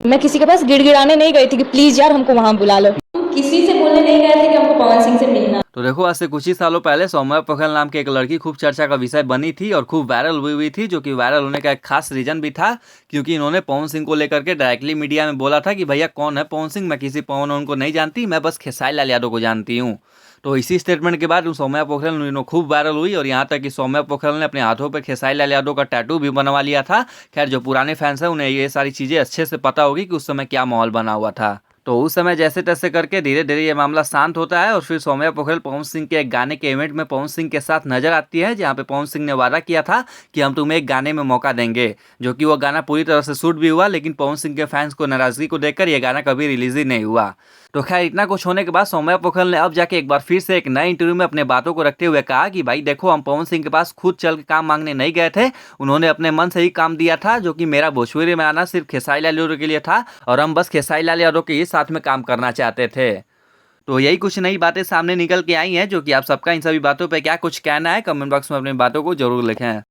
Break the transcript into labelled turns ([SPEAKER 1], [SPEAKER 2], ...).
[SPEAKER 1] मैं किसी के पास गिड़गिड़ाने नहीं गई थी कि प्लीज यार हमको वहां बुला लो। हम किसी से बोलने नहीं गए थे कि हमको पवन सिंह से मिलना।
[SPEAKER 2] तो देखो, आज से कुछ ही सालों पहले सौम्या पोखरियाल नाम की एक लड़की खूब चर्चा का विषय बनी थी और खूब वायरल हुई थी, जो कि वायरल होने का एक खास रीजन भी था, क्योंकि इन्होंने पवन सिंह को लेकर के डायरेक्टली मीडिया में बोला था कि भैया कौन है पवन सिंह, मैं किसी पवन उनको नहीं जानती, मैं बस खेसारी लाल यादव को जानती हूँ। तो इसी स्टेटमेंट के बाद सौम्या पोखरियाल खूब वायरल हुई और यहाँ तक कि सौम्या पोखरियाल ने अपने हाथों पर खेसारी लाल यादव का टैटू भी बनवा लिया था। खैर, जो पुराने फैंस हैं उन्हें ये सारी चीज़ें अच्छे से पता होगी कि उस समय क्या माहौल बना हुआ था। तो उस समय जैसे तैसे करके धीरे धीरे ये मामला शांत होता है और फिर सौम्या पोखरियाल पवन सिंह के एक गाने के इवेंट में पवन सिंह के साथ नजर आती है, जहाँ पे पवन सिंह ने वादा किया था कि हम तुम्हें एक गाने में मौका देंगे, जो कि वो गाना पूरी तरह से शूट भी हुआ, लेकिन पवन सिंह के फैंस को नाराजगी को देखकर ये गाना कभी रिलीज ही नहीं हुआ। तो खैर, इतना कुछ होने के बाद सौम्या पोखरियाल ने अब जाके एक बार फिर से एक नए इंटरव्यू में अपने बातों को रखते हुए कहा कि भाई देखो, हम पवन सिंह के पास खुद चल के काम मांगने नहीं गए थे, उन्होंने अपने मन से ही काम दिया था, जो कि मेरा भोजपुरी में आना सिर्फ खेसारी लाल यादव के लिए था और हम बस खेसारी लाल यादव के ही साथ में काम करना चाहते थे। तो यही कुछ नई बातें सामने निकल के आई हैं, जो कि आप सबका इन सभी बातों पे क्या कुछ कहना है, कमेंट बॉक्स में अपनी बातों को जरूर लिखें।